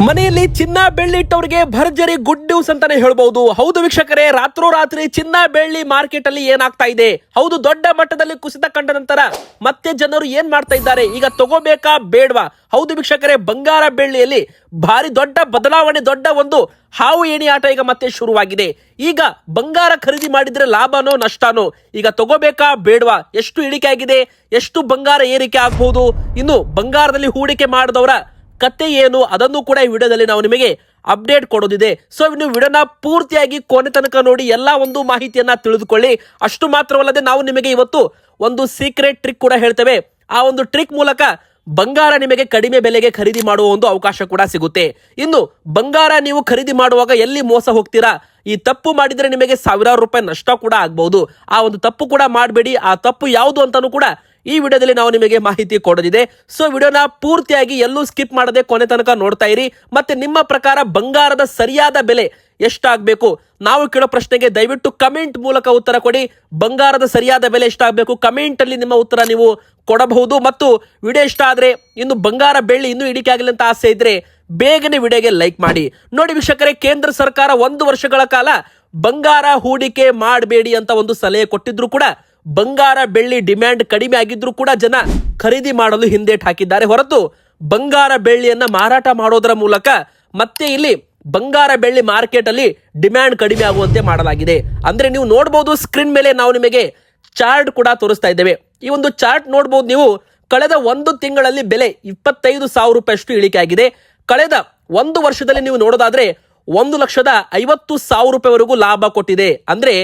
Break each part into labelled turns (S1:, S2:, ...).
S1: ಮನೆಯಲ್ಲಿ ಚಿನ್ನ ಬೆಳ್ಳಿ ಇಟ್ಟವರಿಗೆ ಭರ್ಜರಿ ಗುಡ್ ನ್ಯೂಸ್ ಅಂತಾನೆ ಹೇಳ್ಬಹುದು. ಹೌದು ವೀಕ್ಷಕರೇ, ರಾತ್ರೋರಾತ್ರಿ ಚಿನ್ನ ಬೆಳ್ಳಿ ಮಾರ್ಕೆಟ್ ಅಲ್ಲಿ ಏನಾಗ್ತಾ ಇದೆ, ಹೌದು ದೊಡ್ಡ ಮಟ್ಟದಲ್ಲಿ ಕುಸಿತ ಕಂಡ ನಂತರ ಮತ್ತೆ ಜನರು ಏನ್ ಮಾಡ್ತಾ ಇದ್ದಾರೆ, ಈಗ ತಗೋಬೇಕಾ ಬೇಡವಾ? ಹೌದು ವೀಕ್ಷಕರೇ, ಬಂಗಾರ ಬೆಳ್ಳಿಯಲ್ಲಿ ಭಾರಿ ದೊಡ್ಡ ಬದಲಾವಣೆ, ದೊಡ್ಡ ಒಂದು ಹಾವು ಏಣಿ ಆಟ ಈಗ ಮತ್ತೆ ಶುರುವಾಗಿದೆ. ಈಗ ಬಂಗಾರ ಖರೀದಿ ಮಾಡಿದ್ರೆ ಲಾಭನೋ ನಷ್ಟನೋ, ಈಗ ತಗೋಬೇಕಾ ಬೇಡವಾ, ಎಷ್ಟು ಇಳಿಕೆ ಆಗಿದೆ, ಎಷ್ಟು ಬಂಗಾರ ಏರಿಕೆ ಆಗಬಹುದು, ಇನ್ನು ಬಂಗಾರದಲ್ಲಿ ಹೂಡಿಕೆ ಮಾಡಿದವರ ಕತೆ ಏನು, ಅದನ್ನು ಕೂಡ ಈ ವಿಡಿಯೋದಲ್ಲಿ ನಾವು ನಿಮಗೆ ಅಪ್ಡೇಟ್ ಕೊಡೋದಿದೆ. ಸೊ ಇನ್ನು ವಿಡಿಯೋನ ಪೂರ್ತಿಯಾಗಿ ಕೊನೆ ತನಕ ನೋಡಿ, ಎಲ್ಲಾ ಒಂದು ಮಾಹಿತಿಯನ್ನ ತಿಳಿದುಕೊಳ್ಳಿ. ಅಷ್ಟು ಮಾತ್ರವಲ್ಲದೆ ನಾವು ನಿಮಗೆ ಇವತ್ತು ಒಂದು ಸೀಕ್ರೆಟ್ ಟ್ರಿಕ್ ಕೂಡ ಹೇಳ್ತೇವೆ. ಆ ಒಂದು ಟ್ರಿಕ್ ಮೂಲಕ ಬಂಗಾರ ನಿಮಗೆ ಕಡಿಮೆ ಬೆಲೆಗೆ ಖರೀದಿ ಮಾಡುವ ಒಂದು ಅವಕಾಶ ಕೂಡ ಸಿಗುತ್ತೆ. ಇನ್ನು ಬಂಗಾರ ನೀವು ಖರೀದಿ ಮಾಡುವಾಗ ಎಲ್ಲಿ ಮೋಸ ಹೋಗ್ತೀರಾ, ಈ ತಪ್ಪು ಮಾಡಿದ್ರೆ ನಿಮಗೆ ಸಾವಿರಾರು ರೂಪಾಯಿ ನಷ್ಟ ಕೂಡ ಆಗ್ಬಹುದು. ಆ ಒಂದು ತಪ್ಪು ಕೂಡ ಮಾಡಬೇಡಿ. ಆ ತಪ್ಪು ಯಾವುದು ಅಂತಾನೂ ಕೂಡ ಈ ವಿಡಿಯೋದಲ್ಲಿ ನಾವು ನಿಮಗೆ ಮಾಹಿತಿ ಕೊಡೋದಿದೆ. ಸೊ ವಿಡಿಯೋನ ಪೂರ್ತಿಯಾಗಿ ಎಲ್ಲೂ ಸ್ಕಿಪ್ ಮಾಡದೆ ಕೊನೆ ತನಕ ನೋಡ್ತಾ ಇರಿ. ಮತ್ತೆ ನಿಮ್ಮ ಪ್ರಕಾರ ಬಂಗಾರದ ಸರಿಯಾದ ಬೆಲೆ ಎಷ್ಟಾಗಬೇಕು, ನಾವು ಕೇಳೋ ಪ್ರಶ್ನೆಗೆ ದಯವಿಟ್ಟು ಕಮೆಂಟ್ ಮೂಲಕ ಉತ್ತರ ಕೊಡಿ. ಬಂಗಾರದ ಸರಿಯಾದ ಬೆಲೆ ಎಷ್ಟಾಗಬೇಕು, ಕಮೆಂಟ್ ಅಲ್ಲಿ ನಿಮ್ಮ ಉತ್ತರ ನೀವು ಕೊಡಬಹುದು. ಮತ್ತು ವಿಡಿಯೋ ಇಷ್ಟ ಆದ್ರೆ, ಇನ್ನು ಬಂಗಾರ ಬೆಳ್ಳಿ ಇನ್ನೂ ಇಳಿಕೆ ಆಗಲಿ ಅಂತ ಆಸೆ ಇದ್ರೆ ಬೇಗನೆ ವಿಡಿಯೋಗೆ ಲೈಕ್ ಮಾಡಿ. ನೋಡಿ ವೀಕ್ಷಕರೇ, ಕೇಂದ್ರ ಸರ್ಕಾರ 1 ವರ್ಷಗಳ ಕಾಲ ಬಂಗಾರ ಹೂಡಿಕೆ ಮಾಡಬೇಡಿ ಅಂತ ಒಂದು ಸಲಹೆ ಕೊಟ್ಟಿದ್ರು ಕೂಡ ಬಂಗಾರ ಬೆಳ್ಳಿ ಡಿಮ್ಯಾಂಡ್ ಕಡಿಮೆ ಆಗಿದ್ರು ಕೂಡ ಜನ ಖರೀದಿ ಮಾಡಲು ಹಿಂದೇಟು ಹಾಕಿದ್ದಾರೆ ಹೊರತು ಬಂಗಾರ ಬೆಳ್ಳಿಯನ್ನ ಮಾರಾಟ ಮಾಡೋದರ ಮೂಲಕ ಮತ್ತೆ ಇಲ್ಲಿ ಬಂಗಾರ ಬೆಳ್ಳಿ ಮಾರ್ಕೆಟ್ ಅಲ್ಲಿ ಡಿಮ್ಯಾಂಡ್ ಕಡಿಮೆ ಆಗುವಂತೆ ಮಾಡಲಾಗಿದೆ. ಅಂದ್ರೆ ನೀವು ನೋಡಬಹುದು, ಸ್ಕ್ರೀನ್ ಮೇಲೆ ನಾವು ನಿಮಗೆ ಚಾರ್ಟ್ ಕೂಡ ತೋರಿಸ್ತಾ ಇದ್ದೇವೆ. ಈ ಒಂದು ಚಾರ್ಟ್ ನೋಡಬಹುದು ನೀವು. ಕಳೆದ 1 ತಿಂಗಳಲ್ಲಿ ಬೆಲೆ 25,000 ರೂಪಾಯಿ ಅಷ್ಟು ಇಳಿಕೆ ಆಗಿದೆ. ಕಳೆದ 1 ವರ್ಷದಲ್ಲಿ ನೀವು ನೋಡೋದಾದ್ರೆ 1,50,000 ರೂಪಾಯಿವರೆಗೂ ಲಾಭ ಕೊಟ್ಟಿದೆ. ಅಂದ್ರೆ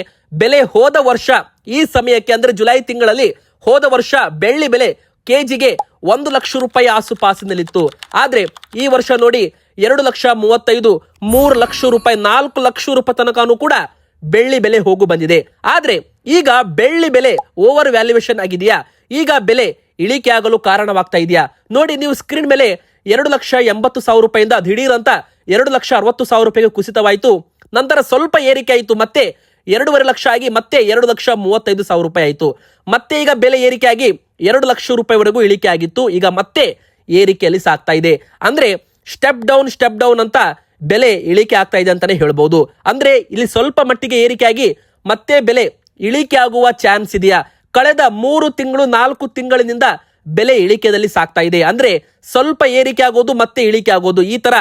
S1: ಬೆಲೆ ಹೋದ ವರ್ಷ ಈ ಸಮಯಕ್ಕೆ ಅಂದ್ರೆ ಜುಲೈ ತಿಂಗಳಲ್ಲಿ ಹೋದ ವರ್ಷ ಬೆಳ್ಳಿ ಬೆಲೆ ಕೆಜಿಗೆ 1 ಲಕ್ಷ ರೂಪಾಯಿ ಆಸುಪಾಸಿನಲ್ಲಿತ್ತು. ಆದ್ರೆ ಈ ವರ್ಷ ನೋಡಿ 2,35,000, 3 ಲಕ್ಷ ರೂಪಾಯಿ, 4 ಲಕ್ಷ ರೂಪಾಯಿ ತನಕನೂ ಕೂಡ ಬೆಳ್ಳಿ ಬೆಲೆ ಹೋಗು ಬಂದಿದೆ. ಆದ್ರೆ ಈಗ ಬೆಳ್ಳಿ ಬೆಲೆ ಓವರ್ ವ್ಯಾಲ್ಯೂಯೇಷನ್ ಆಗಿದೆಯಾ, ಈಗ ಬೆಲೆ ಇಳಿಕೆ ಆಗಲು ಕಾರಣವಾಗ್ತಾ ಇದೆಯಾ? ನೋಡಿ ನೀವು ಸ್ಕ್ರೀನ್ ಮೇಲೆ 2,80,000 ರೂಪಾಯಿಂದ ದಿಢೀರ್ ಅಂತ 2,60,000 ರೂಪಾಯಿಗೆ ಕುಸಿತವಾಯಿತು. ನಂತರ ಸ್ವಲ್ಪ ಏರಿಕೆ ಆಯಿತು, ಮತ್ತೆ 2.5 ಲಕ್ಷ ಆಗಿ ಮತ್ತೆ 2,35,000 ರೂಪಾಯಿ ಆಯಿತು. ಮತ್ತೆ ಈಗ ಬೆಲೆ ಏರಿಕೆ ಆಗಿ 2 ಲಕ್ಷ ರೂಪಾಯಿವರೆಗೂ ಇಳಿಕೆ ಆಗಿತ್ತು. ಈಗ ಮತ್ತೆ ಏರಿಕೆಯಲ್ಲಿ ಸಾಗ್ತಾ ಇದೆ. ಅಂದ್ರೆ ಸ್ಟೆಪ್ ಡೌನ್ ಅಂತ ಬೆಲೆ ಇಳಿಕೆ ಆಗ್ತಾ ಇದೆ ಅಂತಾನೆ ಹೇಳ್ಬಹುದು. ಅಂದ್ರೆ ಇಲ್ಲಿ ಸ್ವಲ್ಪ ಮಟ್ಟಿಗೆ ಏರಿಕೆ ಆಗಿ ಮತ್ತೆ ಬೆಲೆ ಇಳಿಕೆ ಆಗುವ ಚಾನ್ಸ್ ಇದೆಯಾ? ಕಳೆದ 3 ತಿಂಗಳು 4 ತಿಂಗಳಿನಿಂದ ಬೆಲೆ ಇಳಿಕೆಯಲ್ಲಿ ಸಾಗ್ತಾ ಇದೆ. ಅಂದ್ರೆ ಸ್ವಲ್ಪ ಏರಿಕೆ ಆಗೋದು ಮತ್ತೆ ಇಳಿಕೆ ಆಗೋದು, ಈ ತರ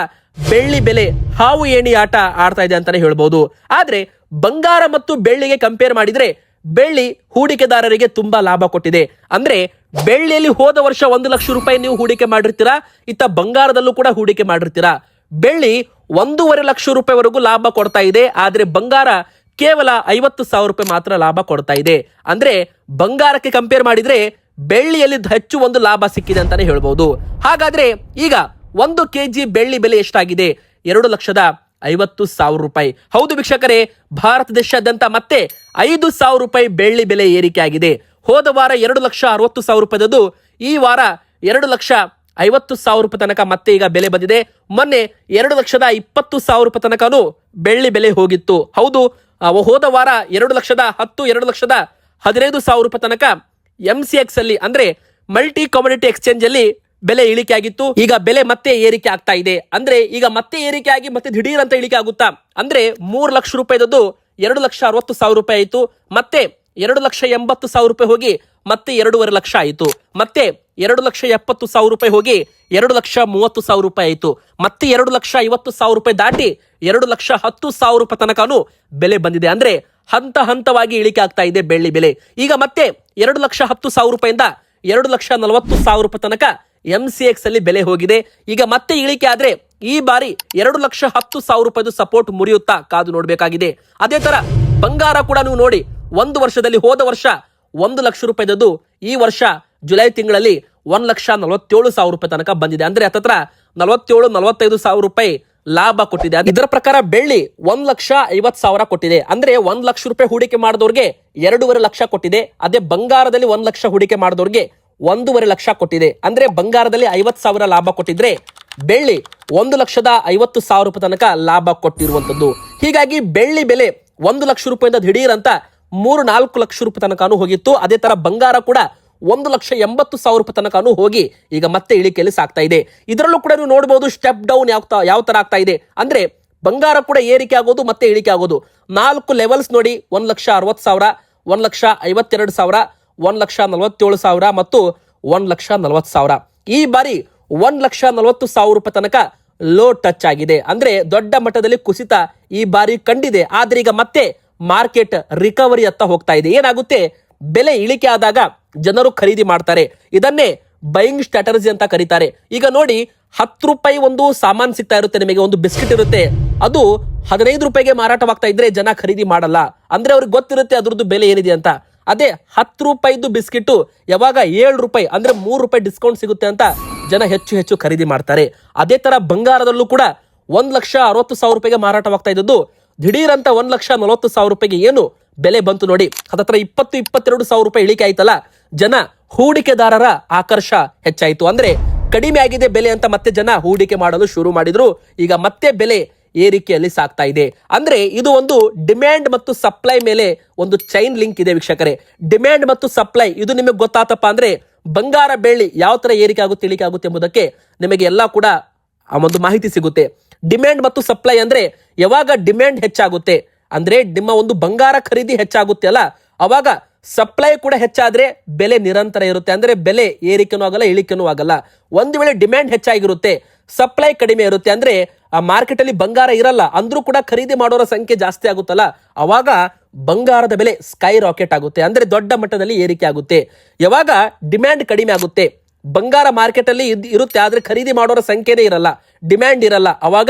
S1: ಬೆಳ್ಳಿ ಬೆಲೆ ಹಾವು ಏಣಿ ಆಟ ಆಡ್ತಾ ಇದೆ ಅಂತಾನೆ ಹೇಳ್ಬಹುದು. ಆದ್ರೆ ಬಂಗಾರ ಮತ್ತು ಬೆಳ್ಳಿಗೆ ಕಂಪೇರ್ ಮಾಡಿದ್ರೆ ಬೆಳ್ಳಿ ಹೂಡಿಕೆದಾರರಿಗೆ ತುಂಬಾ ಲಾಭ ಕೊಟ್ಟಿದೆ. ಅಂದ್ರೆ ಬೆಳ್ಳಿಯಲ್ಲಿ ಹೋದ ವರ್ಷ 1 ಲಕ್ಷ ರೂಪಾಯಿ ನೀವು ಹೂಡಿಕೆ ಮಾಡಿರ್ತೀರಾ, ಇತ್ತ ಬಂಗಾರದಲ್ಲೂ ಕೂಡ ಹೂಡಿಕೆ ಮಾಡಿರ್ತೀರಾ. ಬೆಳ್ಳಿ 1.5 ಲಕ್ಷ ರೂಪಾಯಿವರೆಗೂ ಲಾಭ ಕೊಡ್ತಾ ಇದೆ. ಆದ್ರೆ ಬಂಗಾರ ಕೇವಲ 50,000 ರೂಪಾಯಿ ಮಾತ್ರ ಲಾಭ ಕೊಡ್ತಾ ಇದೆ. ಅಂದ್ರೆ ಬಂಗಾರಕ್ಕೆ ಕಂಪೇರ್ ಮಾಡಿದ್ರೆ ಬೆಳ್ಳಿಯಲ್ಲಿ ಹೆಚ್ಚು ಒಂದು ಲಾಭ ಸಿಕ್ಕಿದೆ ಅಂತಾನೆ ಹೇಳ್ಬಹುದು. ಹಾಗಾದ್ರೆ ಈಗ 1 ಕೆಜಿ ಬೆಳ್ಳಿ ಬೆಲೆ ಎಷ್ಟಾಗಿದೆ? 2,50,000 ರೂಪಾಯಿ. ಹೌದು ವೀಕ್ಷಕರೇ, ಭಾರತ ದೇಶಾದ್ಯಂತ ಮತ್ತೆ 5,000 ರೂಪಾಯಿ ಬೆಳ್ಳಿ ಬೆಲೆ ಏರಿಕೆ ಆಗಿದೆ. ಹೋದ ವಾರ 2,60,000 ರೂಪಾಯಿದದು, ಈ ವಾರ 2,50,000 ರೂಪಾಯಿ ತನಕ ಮತ್ತೆ ಈಗ ಬೆಲೆ ಬಂದಿದೆ. ಮೊನ್ನೆ 2,20,000 ರೂಪಾಯಿ ತನಕನೂ ಬೆಳ್ಳಿ ಬೆಲೆ ಹೋಗಿತ್ತು. ಹೌದು, ಹೋದ ವಾರ 2,10,000, 2,15,000 ರೂಪಾಯಿ ತನಕ MCX ಅಲ್ಲಿ ಅಂದ್ರೆ ಮಲ್ಟಿ ಕಮೋಡಿಟಿ ಎಕ್ಸ್ಚೇಂಜ್ ಅಲ್ಲಿ ಬೆಲೆ ಇಳಿಕೆ ಆಗಿತ್ತು. ಈಗ ಬೆಲೆ ಮತ್ತೆ ಏರಿಕೆ ಆಗ್ತಾ ಇದೆ. ಅಂದ್ರೆ ಈಗ ಮತ್ತೆ ಏರಿಕೆ ಆಗಿ ಮತ್ತೆ ದಿಢೀರ್ ಅಂತ ಇಳಿಕೆ ಆಗುತ್ತಾ? ಅಂದ್ರೆ 3 ಲಕ್ಷ ರೂಪಾಯಿದದು 2,60,000 ರೂಪಾಯಿ ಆಯಿತು. ಮತ್ತೆ 2,80,000 ರೂಪಾಯಿ ಹೋಗಿ ಮತ್ತೆ 2.5 ಲಕ್ಷ ಆಯಿತು. ಮತ್ತೆ 2,70,000 ರೂಪಾಯಿ ಹೋಗಿ 2,30,000 ರೂಪಾಯಿ ಆಯಿತು. ಮತ್ತೆ 2,50,000 ರೂಪಾಯಿ ದಾಟಿ 2,10,000 ರೂಪಾಯಿ ತನಕನೂ ಬೆಲೆ ಬಂದಿದೆ. ಅಂದ್ರೆ ಹಂತ ಹಂತವಾಗಿ ಇಳಿಕೆ ಆಗ್ತಾ ಇದೆ ಬೆಳ್ಳಿ ಬೆಲೆ. ಈಗ ಮತ್ತೆ 2,10,000 ರೂಪಾಯಿಂದ 2,40,000 ರೂಪಾಯಿ ತನಕ MCX ಅಲ್ಲಿ ಬೆಲೆ ಹೋಗಿದೆ. ಈಗ ಮತ್ತೆ ಇಳಿಕೆ ಆದ್ರೆ ಈ ಬಾರಿ 2,10,000 ರೂಪಾಯಿದು ಸಪೋರ್ಟ್ ಮುರಿಯುತ್ತಾ ಕಾದು ನೋಡಬೇಕಾಗಿದೆ. ಅದೇ ತರ ಬಂಗಾರ ಕೂಡ ನೀವು ನೋಡಿ, 1 ವರ್ಷದಲ್ಲಿ ಹೋದ ವರ್ಷ 1 ಲಕ್ಷ ರೂಪಾಯಿದದು ಈ ವರ್ಷ ಜುಲೈ ತಿಂಗಳಲ್ಲಿ 1,47,000 ರೂಪಾಯಿ ತನಕ ಬಂದಿದೆ. ಅಂದ್ರೆ ಹತ್ತತ್ರ 47,45,000 ರೂಪಾಯಿ ಲಾಭ ಕೊಟ್ಟಿದೆ. ಇದರ ಪ್ರಕಾರ ಬೆಳ್ಳಿ 1,50,000 ಕೊಟ್ಟಿದೆ. ಅಂದ್ರೆ 1 ಲಕ್ಷ ರೂಪಾಯಿ ಹೂಡಿಕೆ ಮಾಡಿದವ್ರಿಗೆ 2.5 ಲಕ್ಷ ಕೊಟ್ಟಿದೆ. ಅದೇ ಬಂಗಾರದಲ್ಲಿ 1 ಲಕ್ಷ ಹೂಡಿಕೆ ಮಾಡಿದವ್ರಿಗೆ 1.5 ಲಕ್ಷ ಕೊಟ್ಟಿದೆ. ಅಂದ್ರೆ ಬಂಗಾರದಲ್ಲಿ 50,000 ಲಾಭ ಕೊಟ್ಟಿದ್ರೆ ಬೆಳ್ಳಿ 1,50,000 ರೂಪಾಯಿ ತನಕ ಲಾಭ ಕೊಟ್ಟಿರುವಂತದ್ದು. ಹೀಗಾಗಿ ಬೆಳ್ಳಿ ಬೆಲೆ 1 ಲಕ್ಷ ರೂಪಾಯಿಂದ ದಿಢೀರ್ ಅಂತ 3-4 ಲಕ್ಷ ರೂಪಾಯಿ ತನಕನೂ ಹೋಗಿತ್ತು. ಅದೇ ತರ ಬಂಗಾರ ಕೂಡ 1,80,000 ರೂಪಾಯಿ ತನಕನೂ ಹೋಗಿ ಈಗ ಮತ್ತೆ ಇಳಿಕೆಯಲ್ಲಿ ಸಾಕ್ತಾ ಇದೆ. ಇದರಲ್ಲೂ ಕೂಡ ನೀವು ನೋಡಬಹುದು ಸ್ಟೆಪ್ ಡೌನ್ ಯಾವ ತರ ಆಗ್ತಾ ಇದೆ ಅಂದ್ರೆ ಬಂಗಾರ ಕೂಡ ಏರಿಕೆ ಆಗೋದು ಮತ್ತೆ ಇಳಿಕೆ ಆಗೋದು. 4 ಲೆವೆಲ್ಸ್ ನೋಡಿ, 1,60,000, 1,52,000, 1,47,000 ಮತ್ತು 1,40,000. ಈ ಬಾರಿ 1,40,000 ರೂಪಾಯಿ ತನಕ ಲೋ ಟಚ್ ಆಗಿದೆ. ಅಂದ್ರೆ ದೊಡ್ಡ ಮಟ್ಟದಲ್ಲಿ ಕುಸಿತ ಈ ಬಾರಿ ಕಂಡಿದೆ. ಆದ್ರೆ ಈಗ ಮತ್ತೆ ಮಾರ್ಕೆಟ್ ರಿಕವರಿ ಅತ್ತ ಹೋಗ್ತಾ ಇದೆ. ಏನಾಗುತ್ತೆ, ಬೆಲೆ ಇಳಿಕೆ ಆದಾಗ ಜನರು ಖರೀದಿ ಮಾಡ್ತಾರೆ. ಇದನ್ನೇ ಬೈಯಿಂಗ್ ಸ್ಟ್ರಾಟಜಿ ಅಂತ ಕರೀತಾರೆ. ಈಗ ನೋಡಿ, 10 ರೂಪಾಯಿ ಒಂದು ಸಾಮಾನ್ ಸಿಗ್ತಾ ಇರುತ್ತೆ, ನಿಮಗೆ ಒಂದು ಬಿಸ್ಕೆಟ್ ಇರುತ್ತೆ, ಅದು 15 ರೂಪಾಯಿಗೆ ಮಾರಾಟವಾಗ್ತಾ ಇದ್ರೆ ಜನ ಖರೀದಿ ಮಾಡಲ್ಲ. ಅಂದ್ರೆ ಅವ್ರಿಗೆ ಗೊತ್ತಿರುತ್ತೆ ಅದ್ರದ್ದು ಬೆಲೆ ಏನಿದೆ ಅಂತ. ಅದೇ 10 ರೂಪಾಯಿದು ಬಿಸ್ಕೆಟ್ ಯಾವಾಗ 7 ರೂಪಾಯಿ ಅಂದ್ರೆ 3 ರೂಪಾಯಿ ಡಿಸ್ಕೌಂಟ್ ಸಿಗುತ್ತೆ ಅಂತ ಜನ ಹೆಚ್ಚು ಖರೀದಿ ಮಾಡ್ತಾರೆ. ಅದೇ ತರ ಬಂಗಾರದಲ್ಲೂ ಕೂಡ 1,60,000 ರೂಪಾಯಿಗೆ ಮಾರಾಟವಾಗ್ತಾ ಇದ್ದದ್ದು ದಿಢೀರಂತ 1,40,000 ರೂಪಾಯಿಗೆ ಏನು ಬೆಲೆ ಬಂತು ನೋಡಿ. ಹತ್ತತ್ರ 22,000 ರೂಪಾಯಿ ಇಳಿಕೆ ಆಯ್ತಲ್ಲ. ಜನ ಹೂಡಿಕೆದಾರರ ಆಕರ್ಷ ಹೆಚ್ಚಾಯಿತು. ಅಂದ್ರೆ ಕಡಿಮೆ ಆಗಿದೆ ಬೆಲೆ ಅಂತ ಮತ್ತೆ ಜನ ಹೂಡಿಕೆ ಮಾಡಲು ಶುರು ಮಾಡಿದ್ರು. ಈಗ ಮತ್ತೆ ಬೆಲೆ ಏರಿಕೆಯಲ್ಲಿ ಸಾಗ್ತಾ ಇದೆ. ಅಂದ್ರೆ ಇದು ಒಂದು ಡಿಮ್ಯಾಂಡ್ ಮತ್ತು ಸಪ್ಲೈ ಮೇಲೆ ಒಂದು ಚೈನ್ ಲಿಂಕ್ ಇದೆ ವೀಕ್ಷಕರೇ. ಡಿಮ್ಯಾಂಡ್ ಮತ್ತು ಸಪ್ಲೈ ಇದು ನಿಮಗೆ ಗೊತ್ತಾತಪ್ಪ ಅಂದ್ರೆ ಬಂಗಾರ ಬೆಳ್ಳಿ ಯಾವ ತರ ಏರಿಕೆ ಆಗುತ್ತೆ ಇಳಿಕೆ ಆಗುತ್ತೆ ಎಂಬುದಕ್ಕೆ ನಿಮಗೆ ಎಲ್ಲ ಕೂಡ ಒಂದು ಮಾಹಿತಿ ಸಿಗುತ್ತೆ. ಡಿಮ್ಯಾಂಡ್ ಮತ್ತು ಸಪ್ಲೈ ಅಂದ್ರೆ ಯಾವಾಗ ಡಿಮ್ಯಾಂಡ್ ಹೆಚ್ಚಾಗುತ್ತೆ ಅಂದ್ರೆ ನಿಮ್ಮ ಒಂದು ಬಂಗಾರ ಖರೀದಿ ಹೆಚ್ಚಾಗುತ್ತೆ ಅಲ್ಲ, ಅವಾಗ ಸಪ್ಲೈ ಕೂಡ ಹೆಚ್ಚಾದ್ರೆ ಬೆಲೆ ನಿರಂತರ ಇರುತ್ತೆ. ಅಂದ್ರೆ ಬೆಲೆ ಏರಿಕೆನೂ ಆಗಲ್ಲ ಇಳಿಕೆನೂ ಆಗಲ್ಲ. ಒಂದು ವೇಳೆ ಡಿಮ್ಯಾಂಡ್ ಹೆಚ್ಚಾಗಿರುತ್ತೆ, ಸಪ್ಲೈ ಕಡಿಮೆ ಇರುತ್ತೆ, ಅಂದ್ರೆ ಆ ಮಾರ್ಕೆಟ್ ಅಲ್ಲಿ ಬಂಗಾರ ಇರಲ್ಲ ಅಂದ್ರೂ ಕೂಡ ಖರೀದಿ ಮಾಡೋರ ಸಂಖ್ಯೆ ಜಾಸ್ತಿ ಆಗುತ್ತಲ್ಲ, ಅವಾಗ ಬಂಗಾರದ ಬೆಲೆ ಸ್ಕೈ ರಾಕೆಟ್ ಆಗುತ್ತೆ. ಅಂದ್ರೆ ದೊಡ್ಡ ಮಟ್ಟದಲ್ಲಿ ಏರಿಕೆ ಆಗುತ್ತೆ. ಯಾವಾಗ ಡಿಮ್ಯಾಂಡ್ ಕಡಿಮೆ ಆಗುತ್ತೆ, ಬಂಗಾರ ಮಾರ್ಕೆಟ್ ಅಲ್ಲಿ ಇರುತ್ತೆ ಆದ್ರೆ ಖರೀದಿ ಮಾಡೋರ ಸಂಖ್ಯೆನೇ ಇರಲ್ಲ, ಡಿಮ್ಯಾಂಡ್ ಇರಲ್ಲ, ಅವಾಗ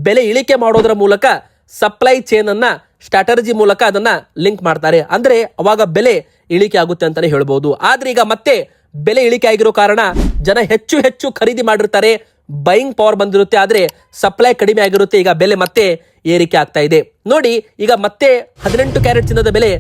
S1: ಬೆಲೆ ಇಳಿಕೆ ಮಾಡೋದ್ರ ಮೂಲಕ ಸಪ್ಲೈ ಚೈನ್ ಅನ್ನ ಸ್ಟ್ರಾಟಜಿ ಮೂಲಕ ಅದನ್ನ ಲಿಂಕ್ ಮಾಡ್ತಾರೆ. ಅಂದ್ರೆ ಅವಾಗ ಬೆಲೆ ಇಳಿಕೆ ಆಗುತ್ತೆ ಅಂತಾನೆ ಹೇಳ್ಬಹುದು. ಆದ್ರೆ ಈಗ ಮತ್ತೆ ಬೆಲೆ ಇಳಿಕೆ ಆಗಿರೋ ಕಾರಣ ಜನ ಹೆಚ್ಚು ಖರೀದಿ ಮಾಡಿರ್ತಾರೆ, ಬೈಯಿಂಗ್ ಪವರ್ ಬಂದಿರುತ್ತೆ, ಆದ್ರೆ ಸಪ್ಲೈ ಕಡಿಮೆ ಆಗಿರುತ್ತೆ. ಈಗ ಬೆಲೆ ಮತ್ತೆ ಏರಿಕೆ ಆಗ್ತಾ ಇದೆ ನೋಡಿ. ಈಗ ಮತ್ತೆ 18 ಕ್ಯಾರೆಟ್ ಚಿನ್ನದ ಬೆಲೆ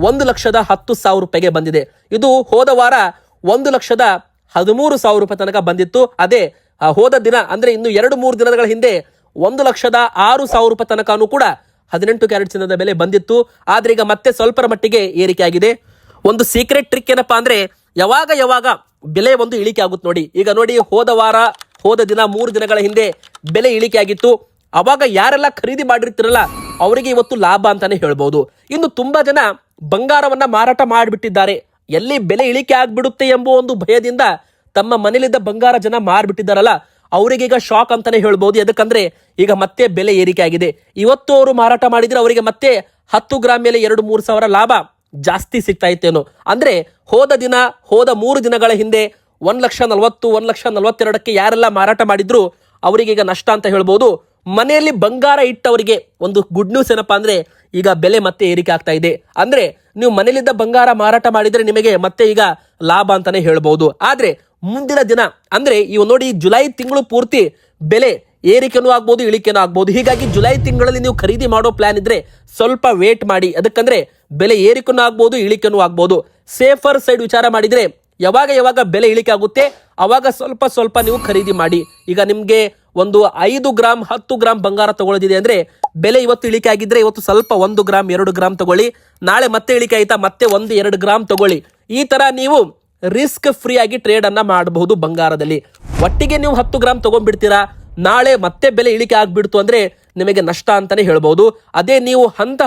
S1: 1,10,000 ರೂಪಾಯಿಗೆ ಬಂದಿದೆ. ಇದು ಹೋದ ವಾರ 1,13,000 ರೂಪಾಯಿ ತನಕ ಬಂದಿತ್ತು. ಅದೇ ಹೋದ ದಿನ ಅಂದ್ರೆ ಇನ್ನು 2-3 ದಿನಗಳ ಹಿಂದೆ 1,06,000 ರೂಪಾಯಿ ತನಕನೂ ಕೂಡ 18 ಕ್ಯಾರೆಟ್ ಚಿನ್ನದ ಬೆಲೆ ಬಂದಿತ್ತು. ಆದ್ರೆ ಈಗ ಮತ್ತೆ ಸ್ವಲ್ಪರ ಮಟ್ಟಿಗೆ ಏರಿಕೆ ಆಗಿದೆ. ಒಂದು ಸೀಕ್ರೆಟ್ ಟ್ರಿಕ್ ಏನಪ್ಪಾ ಅಂದ್ರೆ ಯಾವಾಗ ಬೆಲೆ ಒಂದು ಇಳಿಕೆ ಆಗುತ್ತೆ ನೋಡಿ. ಈಗ ನೋಡಿ, ಹೋದ ದಿನ 3 ದಿನಗಳ ಹಿಂದೆ ಬೆಲೆ ಇಳಿಕೆ ಆಗಿತ್ತು. ಅವಾಗ ಯಾರೆಲ್ಲ ಖರೀದಿ ಮಾಡಿರ್ತಿರಲ್ಲ ಅವರಿಗೆ ಇವತ್ತು ಲಾಭ ಅಂತಾನೆ ಹೇಳ್ಬಹುದು. ಇನ್ನು ತುಂಬಾ ಜನ ಬಂಗಾರವನ್ನ ಮಾರಾಟ ಮಾಡಿಬಿಟ್ಟಿದ್ದಾರೆ. ಎಲ್ಲಿ ಬೆಲೆ ಇಳಿಕೆ ಆಗ್ಬಿಡುತ್ತೆ ಎಂಬ ಒಂದು ಭಯದಿಂದ ತಮ್ಮ ಮನೇಲಿದ್ದ ಬಂಗಾರ ಜನ ಮಾರ್ಬಿಟ್ಟಿದ್ದಾರಲ್ಲ, ಅವರಿಗೆ ಈಗ ಶಾಕ್ ಅಂತಾನೆ ಹೇಳ್ಬಹುದು. ಯಾಕಂದ್ರೆ ಈಗ ಮತ್ತೆ ಬೆಲೆ ಏರಿಕೆ ಆಗಿದೆ. ಇವತ್ತು ಅವರು ಮಾರಾಟ ಮಾಡಿದ್ರೆ ಅವರಿಗೆ ಮತ್ತೆ 10 ಗ್ರಾಮ್ ಮೇಲೆ 2-3 ಸಾವಿರ ಲಾಭ ಜಾಸ್ತಿ ಸಿಗ್ತಾ ಇತ್ತೇನೋ. ಅಂದ್ರೆ ಹೋದ 3 ದಿನಗಳ ಹಿಂದೆ 1,40,000, 1,42,000ಕ್ಕೆ ಯಾರೆಲ್ಲ ಮಾರಾಟ ಮಾಡಿದ್ರು ಅವರಿಗೆ ಈಗ ನಷ್ಟ ಅಂತ ಹೇಳ್ಬಹುದು. ಮನೆಯಲ್ಲಿ ಬಂಗಾರ ಇಟ್ಟವರಿಗೆ ಒಂದು ಗುಡ್ ನ್ಯೂಸ್ ಏನಪ್ಪಾ ಅಂದ್ರೆ ಈಗ ಬೆಲೆ ಮತ್ತೆ ಏರಿಕೆ ಆಗ್ತಾ ಇದೆ. ಅಂದ್ರೆ ನೀವು ಮನೆಯಲ್ಲಿದ್ದ ಬಂಗಾರ ಮಾರಾಟ ಮಾಡಿದ್ರೆ ನಿಮಗೆ ಮತ್ತೆ ಈಗ ಲಾಭ ಅಂತಾನೆ ಹೇಳ್ಬಹುದು. ಆದ್ರೆ ಮುಂದಿನ ದಿನ ಅಂದ್ರೆ ಇವು ನೋಡಿ, ಜುಲೈ ತಿಂಗಳು ಪೂರ್ತಿ ಬೆಲೆ ಏರಿಕೆನೂ ಆಗ್ಬಹುದು ಇಳಿಕೆನೂ ಆಗ್ಬಹುದು. ಹೀಗಾಗಿ ಜುಲೈ ತಿಂಗಳಲ್ಲಿ ನೀವು ಖರೀದಿ ಮಾಡೋ ಪ್ಲಾನ್ ಇದ್ರೆ ಸ್ವಲ್ಪ ವೇಟ್ ಮಾಡಿ. ಅದಕ್ಕಂದ್ರೆ ಬೆಲೆ ಏರಿಕೆನೂ ಆಗ್ಬಹುದು ಇಳಿಕೆನೂ ಆಗ್ಬಹುದು. ಸೇಫರ್ ಸೈಡ್ ವಿಚಾರ ಮಾಡಿದ್ರೆ ಯಾವಾಗ ಬೆಲೆ ಇಳಿಕೆ ಆಗುತ್ತೆ ಅವಾಗ ಸ್ವಲ್ಪ ನೀವು ಖರೀದಿ ಮಾಡಿ. ಈಗ ನಿಮ್ಗೆ ಒಂದು 5 ಗ್ರಾಮ್ 10 ಗ್ರಾಮ್ ಬಂಗಾರ ತಗೊಳ್ಳೋದಿದೆ ಅಂದ್ರೆ ಬೆಲೆ ಇವತ್ತು ಇಳಿಕೆ ಆಗಿದ್ರೆ ಇವತ್ತು ಸ್ವಲ್ಪ 1 ಗ್ರಾಮ್ 2 ಗ್ರಾಮ್ ತಗೊಳ್ಳಿ. ನಾಳೆ ಮತ್ತೆ ಇಳಿಕೆ ಆಯ್ತಾ ಮತ್ತೆ 1-2 ಗ್ರಾಮ್ ತಗೊಳ್ಳಿ. ಈ ತರ ನೀವು ರಿಸ್ಕ್ ಫ್ರೀ ಆಗಿ ಟ್ರೇಡ್ ಅನ್ನ ಮಾಡಬಹುದು ಬಂಗಾರದಲ್ಲಿ. ಒಟ್ಟಿಗೆ ನೀವು 10 ಗ್ರಾಮ್ ತಗೊಂಡ್ಬಿಡ್ತೀರಾ, ನಾಳೆ ಮತ್ತೆ ಬೆಲೆ ಇಳಿಕೆ ಆಗ್ಬಿಡ್ತು ಅಂದ್ರೆ ನಿಮಗೆ ನಷ್ಟ ಅಂತಾನೆ ಹೇಳ್ಬಹುದು. ಅದೇ ನೀವು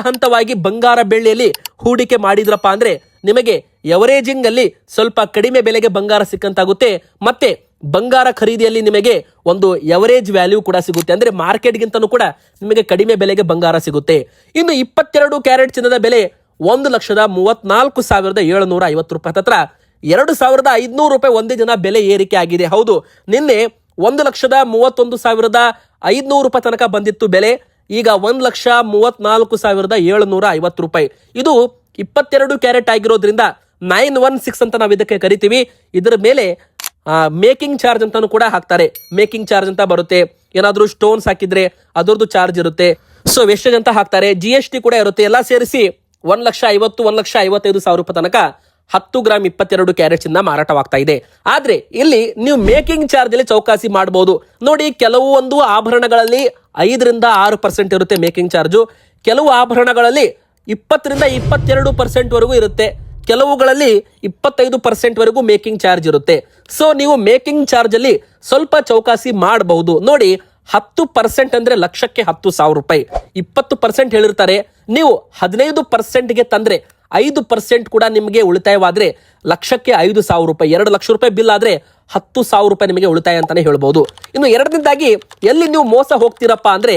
S1: ಹಂತವಾಗಿ ಬಂಗಾರ ಬೆಳ್ಳಿಯಲ್ಲಿ ಹೂಡಿಕೆ ಮಾಡಿದ್ರಪ್ಪ ಅಂದ್ರೆ ನಿಮಗೆ ಎವರೇಜಿಂಗ್ ಅಲ್ಲಿ ಸ್ವಲ್ಪ ಕಡಿಮೆ ಬೆಲೆಗೆ ಬಂಗಾರ ಸಿಕ್ಕಂತಾಗುತ್ತೆ. ಮತ್ತೆ ಬಂಗಾರ ಖರೀದಿಯಲ್ಲಿ ನಿಮಗೆ ಒಂದು ಎವರೇಜ್ ವ್ಯಾಲ್ಯೂ ಕೂಡ ಸಿಗುತ್ತೆ. ಅಂದ್ರೆ ಮಾರ್ಕೆಟ್ಗಿಂತನೂ ಕೂಡ ನಿಮಗೆ ಕಡಿಮೆ ಬೆಲೆಗೆ ಬಂಗಾರ ಸಿಗುತ್ತೆ. ಇನ್ನು 22 ಕ್ಯಾರೆಟ್ ಚಿನ್ನದ ಬೆಲೆ 1,34,750 ರೂಪಾಯಿ. ಹತ್ರ 2,500 ರೂಪಾಯಿ ಒಂದೇ ದಿನ ಬೆಲೆ ಏರಿಕೆ ಆಗಿದೆ. ಹೌದು, ನಿನ್ನೆ 1,31,500 ರೂಪಾಯಿ ತನಕ ಬಂದಿತ್ತು ಬೆಲೆ. ಈಗ 1,34,750 ರೂಪಾಯಿ. ಇದು 22 ಕ್ಯಾರೆಟ್ ಆಗಿರೋದ್ರಿಂದ 916 ಅಂತ ನಾವು ಇದಕ್ಕೆ ಕರಿತೀವಿ. ಇದರ ಮೇಲೆ ಮೇಕಿಂಗ್ ಚಾರ್ಜ್ ಅಂತಾನು ಕೂಡ ಹಾಕ್ತಾರೆ. ಮೇಕಿಂಗ್ ಚಾರ್ಜ್ ಅಂತ ಬರುತ್ತೆ. ಏನಾದ್ರೂ ಸ್ಟೋನ್ಸ್ ಹಾಕಿದ್ರೆ ಅದರದ್ದು ಚಾರ್ಜ್ ಇರುತ್ತೆ. ಸೊ ವೆಸ್ಟೇಜ್ ಅಂತ ಹಾಕ್ತಾರೆ, GST ಕೂಡ ಇರುತ್ತೆ. ಎಲ್ಲ ಸೇರಿಸಿ 1,50,000 1,55,000 ರೂಪಾಯಿ ತನಕ 10 ಗ್ರಾಮ್ 22 ಕ್ಯಾರೆಟ್ ಚಿನ್ನ ಮಾರಾಟವಾಗ್ತಾ ಇದೆ. ಆದ್ರೆ ಇಲ್ಲಿ ನೀವು ಮೇಕಿಂಗ್ ಚಾರ್ಜ್ ಅಲ್ಲಿ ಚೌಕಾಸಿ ಮಾಡಬಹುದು ನೋಡಿ. ಕೆಲವೊಂದು ಆಭರಣಗಳಲ್ಲಿ 5-6% ಇರುತ್ತೆ ಮೇಕಿಂಗ್ ಚಾರ್ಜು. ಕೆಲವು ಆಭರಣಗಳಲ್ಲಿ 20-22% ವರೆಗೂ ಇರುತ್ತೆ. ಕೆಲವುಗಳಲ್ಲಿ 25% ವರೆಗೂ ಮೇಕಿಂಗ್ ಚಾರ್ಜ್ ಇರುತ್ತೆ. ಸೊ ನೀವು ಮೇಕಿಂಗ್ ಚಾರ್ಜ್ ಅಲ್ಲಿ ಸ್ವಲ್ಪ ಚೌಕಾಸಿ ಮಾಡಬಹುದು. ನೋಡಿ, 10% ಅಂದ್ರೆ ಲಕ್ಷಕ್ಕೆ 10,000 ರೂಪಾಯಿ. 20% ಹೇಳಿರ್ತಾರೆ, ನೀವು 15%ಗೆ ತಂದ್ರೆ 5% ಕೂಡ ನಿಮಗೆ ಉಳಿತಾಯವಾದ್ರೆ ಲಕ್ಷಕ್ಕೆ 5,000 ರೂಪಾಯಿ. 2 ಲಕ್ಷ ರೂಪಾಯಿ ಬಿಲ್ ಆದ್ರೆ 10,000 ರೂಪಾಯಿ ನಿಮಗೆ ಉಳಿತಾಯ ಅಂತಾನೆ ಹೇಳ್ಬಹುದು. ಇನ್ನು ಎರಡನೇದಾಗಿ ಎಲ್ಲಿ ನೀವು ಮೋಸ ಹೋಗ್ತೀರಪ್ಪ ಅಂದ್ರೆ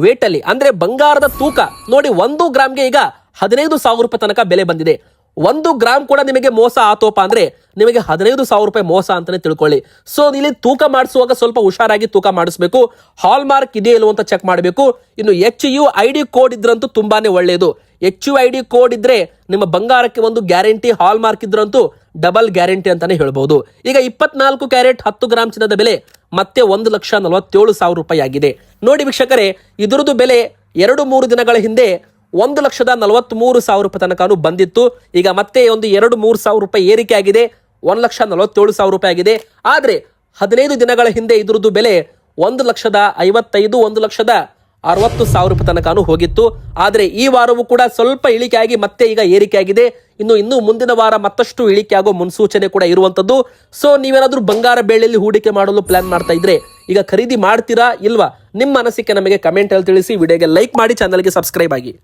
S1: ವೇಟ್ ಅಲ್ಲಿ, ಅಂದ್ರೆ ಬಂಗಾರದ ತೂಕ. ನೋಡಿ, 1 ಗ್ರಾಮ್ಗೆ ಈಗ 15,000 ರೂಪಾಯಿ ತನಕ ಬೆಲೆ ಬಂದಿದೆ. 1 ಗ್ರಾಮ್ ಕೂಡ ನಿಮಗೆ ಮೋಸ ಆತೋಪ ಅಂದ್ರೆ ನಿಮಗೆ 15,000 ರೂಪಾಯಿ ಮೋಸ ಅಂತಾನೆ ತಿಳ್ಕೊಳ್ಳಿ. ಸೊ ಇಲ್ಲಿ ತೂಕ ಮಾಡಿಸುವಾಗ ಸ್ವಲ್ಪ ಹುಷಾರಾಗಿ ತೂಕ ಮಾಡಿಸಬೇಕು. ಹಾಲ್ ಮಾರ್ಕ್ ಇದೆಯೋ ಇಲ್ಲೋ ಅಂತ ಚೆಕ್ ಮಾಡಬೇಕು. ಇನ್ನು HUID ಕೋಡ್ ಇದ್ರಂತೂ ತುಂಬಾನೇ ಒಳ್ಳೆಯದು. HUID ಕೋಡ್ ಇದ್ರೆ ನಿಮ್ಮ ಬಂಗಾರಕ್ಕೆ ಒಂದು ಗ್ಯಾರಂಟಿ, ಹಾಲ್ ಮಾರ್ಕ್ ಇದ್ರಂತೂ ಡಬಲ್ ಗ್ಯಾರಂಟಿ ಅಂತಾನೆ ಹೇಳ್ಬಹುದು. ಈಗ 24 ಕ್ಯಾರೆಟ್ 10 ಗ್ರಾಮ್ ಚಿನ್ನದ ಬೆಲೆ ಮತ್ತೆ 1,47,000 ರೂಪಾಯಿ ಆಗಿದೆ. ನೋಡಿ ವೀಕ್ಷಕರೇ, ಇದರದ್ದು ಬೆಲೆ 2-3 ದಿನಗಳ ಹಿಂದೆ 1,43,000 ರೂಪಾಯಿ ತನಕ ಬಂದಿತ್ತು. ಈಗ ಮತ್ತೆ ಒಂದು 2-3,000 ರೂಪಾಯಿ ಏರಿಕೆ ಆಗಿದೆ, 1,47,000 ರೂಪಾಯಿ ಆಗಿದೆ. ಆದ್ರೆ 15 ದಿನಗಳ ಹಿಂದೆ ಇದರದ್ದು ಬೆಲೆ 1,55,000 1,60,000 ರೂಪಾಯಿ ತನಕ ಹೋಗಿತ್ತು. ಆದ್ರೆ ಈ ವಾರವೂ ಕೂಡ ಸ್ವಲ್ಪ ಇಳಿಕೆ ಆಗಿ ಮತ್ತೆ ಈಗ ಏರಿಕೆ ಆಗಿದೆ. ಇನ್ನು ಮುಂದಿನ ವಾರ ಮತ್ತಷ್ಟು ಇಳಿಕೆ ಆಗೋ ಮುನ್ಸೂಚನೆ ಕೂಡ ಇರುವಂತದ್ದು. ಸೊ ನೀವೇನಾದ್ರೂ ಬಂಗಾರ ಬೆಳ್ಳಿಯಲ್ಲಿ ಹೂಡಿಕೆ ಮಾಡಲು ಪ್ಲಾನ್ ಮಾಡ್ತಾ ಇದ್ರೆ ಈಗ ಖರೀದಿ ಮಾಡ್ತೀರಾ ಇಲ್ವಾ? ನಿಮ್ಮ ಅನಿಸಿಕೆ ನಮಗೆ ಕಮೆಂಟ್ ಅಲ್ಲಿ ತಿಳಿಸಿ. ವಿಡಿಯೋಗೆ ಲೈಕ್ ಮಾಡಿ, ಚಾನಲ್ಗೆ ಸಬ್ಸ್ಕ್ರೈಬ್ ಆಗಿ.